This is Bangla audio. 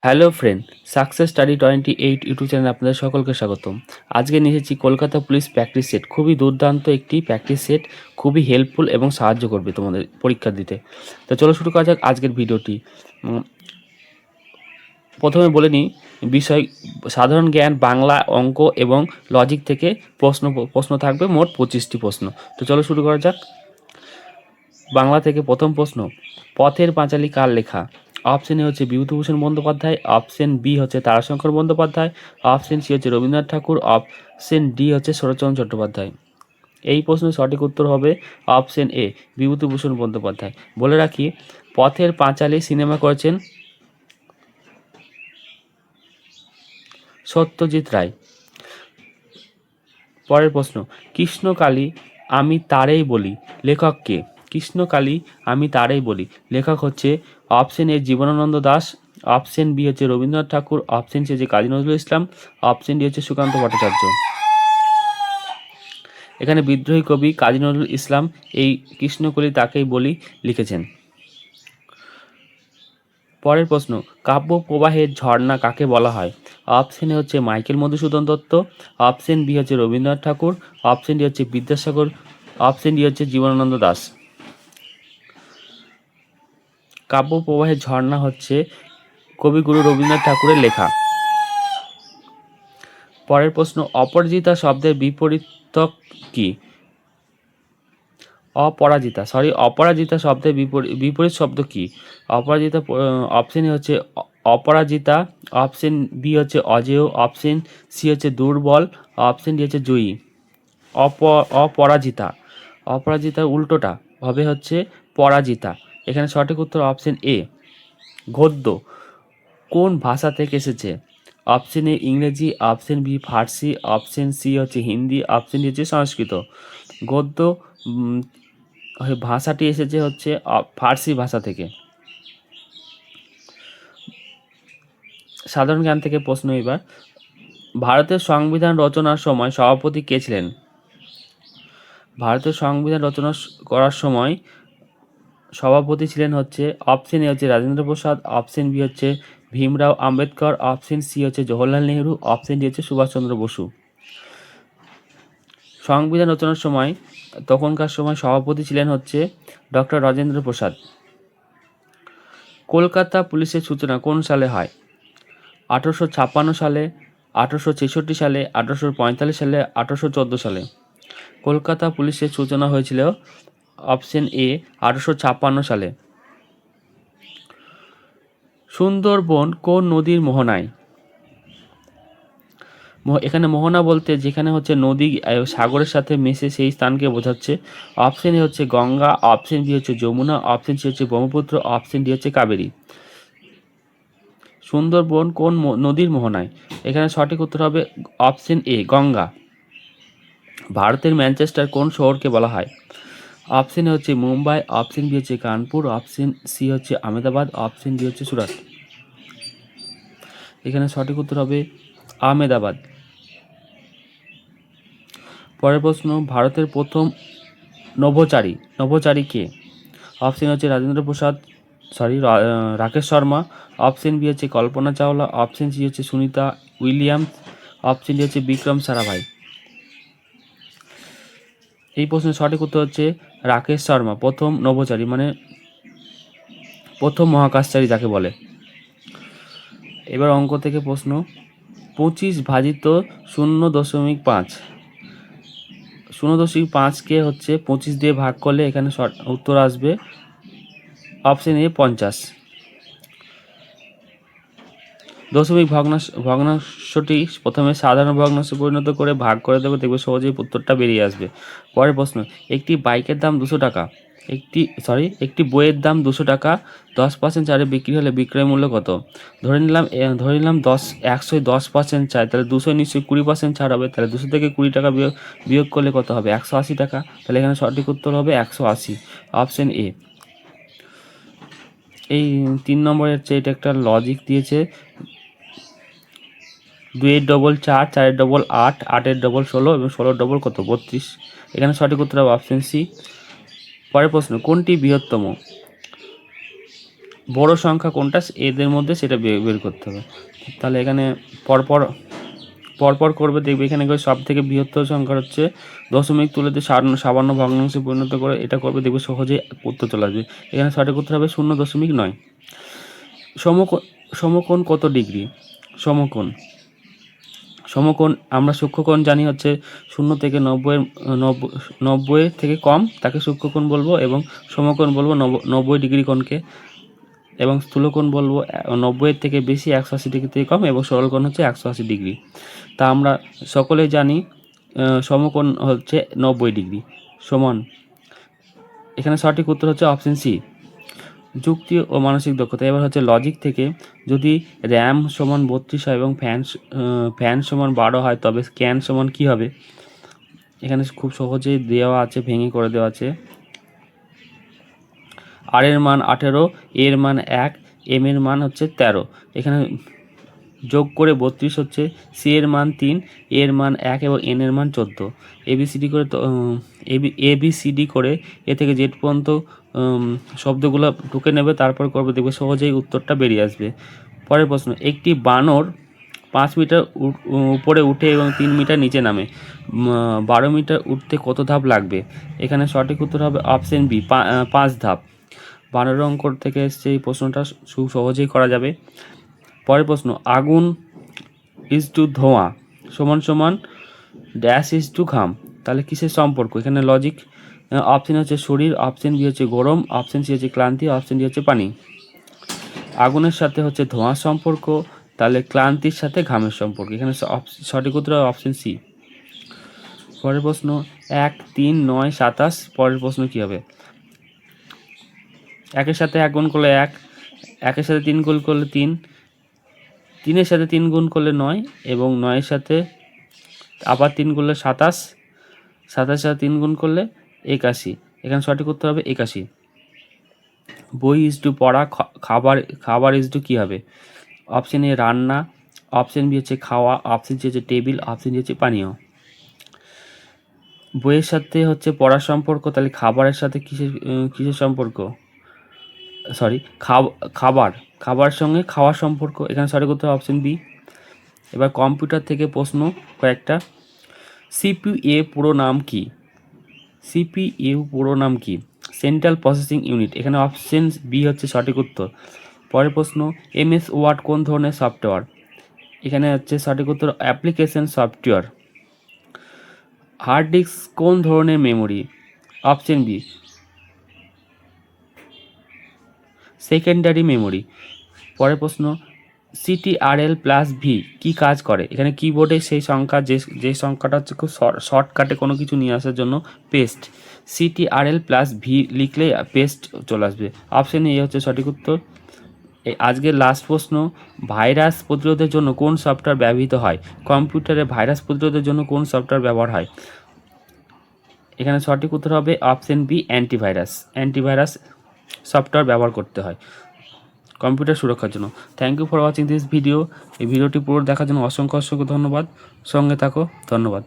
Hello friend, success study 28 YouTube চ্যানেলে আপনাদের সকলকে স্বাগতম। আজকে নিয়ে এসেছি কলকাতা পুলিশ প্র্যাকটিস সেট। খুবই দুর্দান্ত একটি প্র্যাকটিস সেট, খুবই হেল্পফুল এবং সাহায্য করবে তোমাদের পরীক্ষা দিতে। তো চলো শুরু করা যাক আজকের ভিডিওটি। প্রথমে বলে নিই বিষয়, সাধারণ জ্ঞান, বাংলা, অঙ্ক এবং লজিক থেকে প্রশ্ন থাকবে, মোট 25টি প্রশ্ন। তো চলো শুরু করা যাক। বাংলা থেকে প্রথম প্রশ্ন, পথের পাঁচালী কার লেখা? অপশন এ হচ্ছে বিভূতিভূষণ বন্দ্যোপাধ্যায়, অপশন বি হচ্ছে তারাশঙ্কর বন্দ্যোপাধ্যায়, অপশন সি হচ্ছে রবীন্দ্রনাথ ঠাকুর, অপশন ডি হচ্ছে শরৎচন্দ্র চট্টোপাধ্যায়। এই প্রশ্নের সঠিক উত্তর হবে অপশন এ, বিভূতিভূষণ বন্দ্যোপাধ্যায়। বলে রাখি, পথের পাঁচালী সিনেমা করেছেন সত্যজিৎ রায়। পরের প্রশ্ন, কৃষ্ণকালী আমি তারেই বলি, লেখক কে? কৃষ্ণকালী আমি তারেই বলি, লেখক হচ্ছে option A Jibanananda Das, option B হচ্ছে রবীন্দ্রনাথ ঠাকুর, অপশন সি হচ্ছে কাজী নজরুল ইসলাম, অপশন ডি হচ্ছে সুকান্ত ভট্টাচার্য। এখানে বিদ্রোহী কবি কাজী নজরুল ইসলাম এই কৃষ্ণকলি তাকেই বলি লিখেছেন। পরের প্রশ্ন, কাব্য প্রবাহের ঝর্ণা কাকে বলা হয়? অপশন এ হচ্ছে Michael Madhusudan Dutt, option B হচ্ছে রবীন্দ্রনাথ ঠাকুর, অপশন ডি হচ্ছে বিদ্যাসাগর, অপশন ডি হচ্ছে জীবনানন্দ দাশ। কাব্য প্রবাহের ঝর্ণা হচ্ছে কবিগুরু রবীন্দ্রনাথ ঠাকুরের লেখা। পরের প্রশ্ন, অপরাজিতা শব্দের বিপরীতক কি? অপরাজিতা শব্দের বিপরীত শব্দ কি? অপরাজিতা, অপশন এ হচ্ছে অপরাজিতা, অপশন বি হচ্ছে অজেয়, অপশন সি হচ্ছে দুর্বল, অপশন ডি হচ্ছে জয়ী। অপরাজিতা, অপরাজিতার উল্টোটা হবে হচ্ছে পরাজিতা। এখানে সঠিক উত্তর অপশন এ। গদ্য কোন ভাষা থেকে এসেছে? অপশন এ ইংরেজি, অপশন বি ফার্সি, অপশন সি হচ্ছে হিন্দি, অপশন ডি হচ্ছে সংস্কৃত। গদ্য ভাষাটি এসেছে হচ্ছে ফার্সি ভাষা থেকে। সাধারণ জ্ঞান থেকে প্রশ্ন এবার, ভারতের সংবিধান রচনার সময় সভাপতি কে ছিলেন? ভারতের সংবিধান রচনা করার সময় সভাপতি ছিলেন হচ্ছে অপশন এ হচ্ছে রাজেন্দ্র প্রসাদ, অপশন বি হচ্ছে ভীমরাও আম্বেদকর, অপশন সি হচ্ছে জওহরলাল নেহরু, অপশন ডি হচ্ছে সুভাষচন্দ্র বসু। সংবিধান রচনার সময় তখনকার সময় সভাপতি ছিলেন হচ্ছে ডক্টর রাজেন্দ্র প্রসাদ। কলকাতা পুলিশের সূচনা কোন সালে হয়? 1856 সালে, 1866 সালে, 1845 সালে, 1814 সালে। কলকাতা পুলিশের সূচনা হয়েছিল অপশন এ 1856 সালে। সুন্দরবন কোন নদীর মোহনায়? এখানে মোহনা বলতে যেখানে হচ্ছে নদী সাগরের সাথে মিশে সেই স্থানকে বোঝাচ্ছে। অপশন এ হচ্ছে গঙ্গা, অপশন বি হচ্ছে যমুনা, অপশন সি হচ্ছে ব্রহ্মপুত্র, অপশন ডি হচ্ছে কাবেরী। সুন্দরবন কোন নদীর মোহনায়? এখানে সঠিক উত্তর হবে অপশন এ, গঙ্গা। ভারতের ম্যানচেস্টার কোন শহরকে বলা হয়? অপশন এ হচ্ছে মুম্বাই, অপশন বি হচ্ছে কানপুর, অপশন সি হচ্ছে আহমেদাবাদ, অপশন ডি হচ্ছে সুরাট। এখানে সঠিক উত্তর হবে আহমেদাবাদ। পরের প্রশ্ন, ভারতের প্রথম নভোচারী কে? অপশন হচ্ছে রাজেন্দ্র প্রসাদ, রাকেশ শর্মা, অপশন বি হচ্ছে কল্পনা চাওলা, অপশন সি হচ্ছে সুনিতা উইলিয়ামস, অপশন ডি হচ্ছে বিক্রম সারাভাই। এই প্রশ্নের সঠিক উত্তর হচ্ছে রাকেশ শর্মা, প্রথম নভোচারী মানে প্রথম মহাকাশচারী যাকে বলে। এবার অঙ্ক থেকে প্রশ্ন, 25 ভাজিত 0.5, 0.5কে হচ্ছে 25 দিয়ে ভাগ করলে এখানে উত্তর আসবে অপশন এ 50। দশমিক ভগ্নাংশটি প্রথমে সাধারণ ভগ্নাংশে পরিণত করে ভাগ করে দেবে, দেখবে সহজেই উত্তরটা বেরিয়ে আসবে। পরের প্রশ্ন, একটি বাইকের দাম 200 টাকা, একটি বইয়ের দাম 200 টাকা, 10% ছাড়ে বিক্রি হলে বিক্রয় মূল্য কত? ধরে নিলাম 100 10% ছাড়, তাহলে 200 নিশ্চয়ই 20% ছাড় হবে, তাহলে 200 থেকে 20 টাকা বিয়োগ করলে কত হবে? 180 টাকা। তাহলে এখানে সঠিক উত্তর হবে 180, অপশন এ। এই 3 নম্বরের হচ্ছে এটা একটা লজিক দিয়েছে, 2 ডবল 4, 4 ডবল 8, 8 ডবল 16 এবং 16 ডবল কত? 32। এখানে সঠিক উত্তর হবে অপশন সি। পরের প্রশ্ন, কোনটি বৃহত্তম? বড় সংখ্যা কোনটা এদের মধ্যে সেটা বের করতে হবে। তাহলে এখানে পরপর পরপর করবে, দেখবে এখানে সব থেকে বৃহত্তর সংখ্যা হচ্ছে দশমিক তুলে দিয়ে সামান্য ভগ্নাংশে পরিণত করে এটা করবে, দেখবে সহজেই উত্তর চলে আসবে। এখানে সঠিক উত্তর হবে 0.9। সমকোণ কত ডিগ্রি? সমকোণ আমরা সূক্ষ্মকোণ জানি হচ্ছে 0 থেকে 90 থেকে কম তাকে সূক্ষ্মকোণ বলবো, এবং সমকোণ বলবো 90 ডিগ্রি কোণকে, এবং স্থূলকোণ বলবো 90 থেকে বেশি 180 ডিগ্রি থেকে কম, এবং সরলকোণ হচ্ছে 180 ডিগ্রি। তা আমরা সকলেই জানি সমকোণ হচ্ছে 90 ডিগ্রি সমান। এখানে সঠিক উত্তর হচ্ছে অপশন সি। যুক্তি ও মানসিক দক্ষতা। এবার হচ্ছে লজিক থেকে, যদি র্যাম সমান 32 হয় এবং ফ্যান সমান 12 হয়, তবে ক্যান সমান কী হবে? এখানে খুব সহজেই দেওয়া আছে, ভেঙে করে দেওয়া আছে। আর এর মান 18, এর মান 1, এম এর মান হচ্ছে 13। এখানে যোগ করে 32 হচ্ছে, সি এর মান 3, এর মান 1 এবং এন এর মান 14। এবিসিডি করে এ থেকে জেড পর্যন্ত শব্দগুলো ঢুকে নেবে, তারপর করবে, দেখবে সহজেই উত্তরটা বেরিয়ে আসবে। পরের প্রশ্ন, একটি বানর 5 মিটার উপরে উঠে এবং 3 মিটার নিচে নামে, 12 মিটার উঠতে কত ধাপ লাগবে? এখানে সঠিক উত্তর হবে অপশন বি, 5 ধাপ। 12 অঙ্ক থেকে এসছে এই প্রশ্নটা, খুব সহজেই করা যাবে। পরের প্রশ্ন, আগুন ইজ টু ধোঁয়া সমান সমান ড্যাশ ইজ টু ঘাম, তাহলে কিসের সম্পর্ক? এখানে লজিক, অপশন হচ্ছে শরীর, অপশন বি হচ্ছে গরম, অপশন সি হচ্ছে ক্লান্তি, অপশন ডি হচ্ছে পানি। আগুনের সাথে হচ্ছে ধোঁয়ার সম্পর্ক, তাহলে ক্লান্তির সাথে ঘামের সম্পর্ক। এখানে সঠিক উত্তর হবে অপশন সি। পরের প্রশ্ন, 1, 3, 9, 27। পরের প্রশ্ন কী হবে? 1-এর সাথে 1 গুণ করলে 1, 1-এর সাথে 3 গুণ করলে 3, 3-এর সাথে 3 গুণ করলে 9, এবং 9-এর সাথে আবার 3 করলে 27, 27-এর সাথে 3 গুণ করলে 81। এখানে সঠিক উত্তর হবে 81। বই ইজ টু পড়া, খাবার ইজ টু কী হবে? অপশন এ রান্না, অপশন বি হচ্ছে খাওয়া, অপশন সি হচ্ছে টেবিল, অপশন ডি হচ্ছে পানীয়। বইয়ের সাথে হচ্ছে পড়ার সম্পর্ক, তাহলে খাবারের সাথে কিসের সম্পর্ক? সরি, খাবার সঙ্গে খাওয়ার সম্পর্ক। এখানে সঠিক উত্তর অপশন বি। এবার কম্পিউটার থেকে প্রশ্ন কয়েকটা। সিপিইউ পুরো নাম কি? সিপিইউ পুরো নাম কি? Central processing unit. এখানে অপশন বি হচ্ছে সঠিক উত্তর। পরের প্রশ্ন, এমএস ওয়ার্ড কোন ধরনের সফটওয়্যার? এখানে হচ্ছে সঠিক উত্তর অ্যাপ্লিকেশন সফটওয়্যার। হার্ড ডিস্ক কোন ধরনের memory? Option B, secondary memory. পরের প্রশ্ন, CTRL প্লাস ভি কী কাজ করে? এখানে কিবোর্ডে সেই সংখ্যা, যে সংখ্যাটা হচ্ছে খুব শর্টকাটে কোনো কিছু নিয়ে আসার জন্য পেস্ট। CTRL প্লাস ভি লিখলে পেস্ট চলে আসবে। অপশন এ হচ্ছে সঠিক উত্তর। এই আজকের লাস্ট প্রশ্ন, ভাইরাস প্রতিরোধের জন্য কোন সফটওয়্যার ব্যবহৃত হয়? কম্পিউটারে ভাইরাস প্রতিরোধের জন্য কোন সফটওয়্যার ব্যবহার হয়? এখানে সঠিক উত্তর হবে অপশন বি, অ্যান্টিভাইরাস সফটওয়্যার ব্যবহার করতে হয় কম্পিউটার সুরক্ষার জন্য। Thank you for watching this video. এই ভিডিওটি পুরো দেখার জন্য অসংখ্য ধন্যবাদ। সঙ্গে থাকো, ধন্যবাদ।